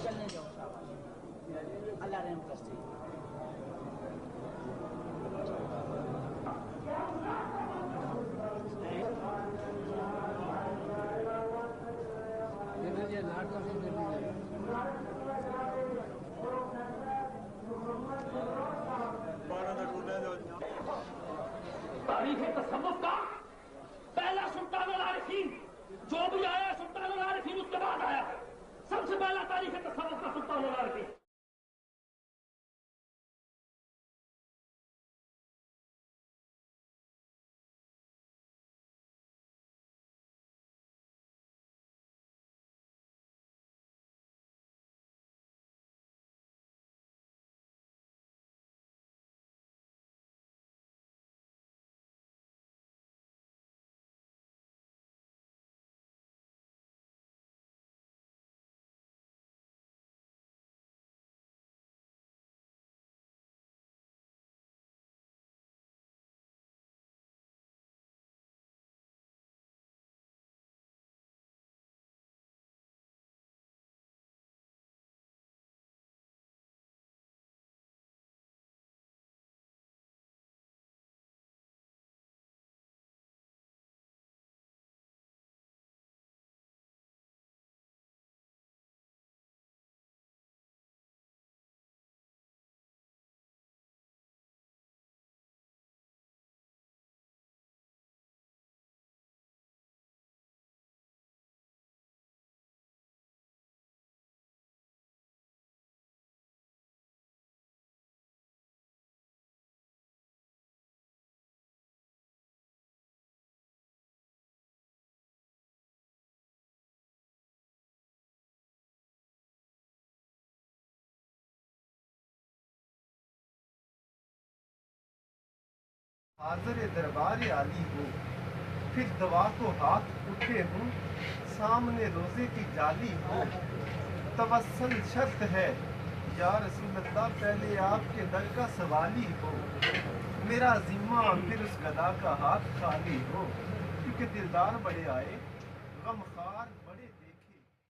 चलने जाओ अल्लाह रहम करते तारीख तसव्वुफ का पहला सुल्तानुल आरिफीन जो भी आया सुल्तानुल आरिफीन उसके बाद आया सबसे पहला तारीख तसव्वुफ का सुल्तानुल आरिफीन। हाज़िर दरबार आली हो, फिर दवा को हाथ उठे हूँ, सामने रोजे की जाली हो। तवस्सुल शर्त है या रसूल अल्लाह, पहले आपके दर का सवाली हो। मेरा जिम्मा फिर उस गदा का हाथ खाली हो, क्योंकि दिलदार बड़े आए गमखार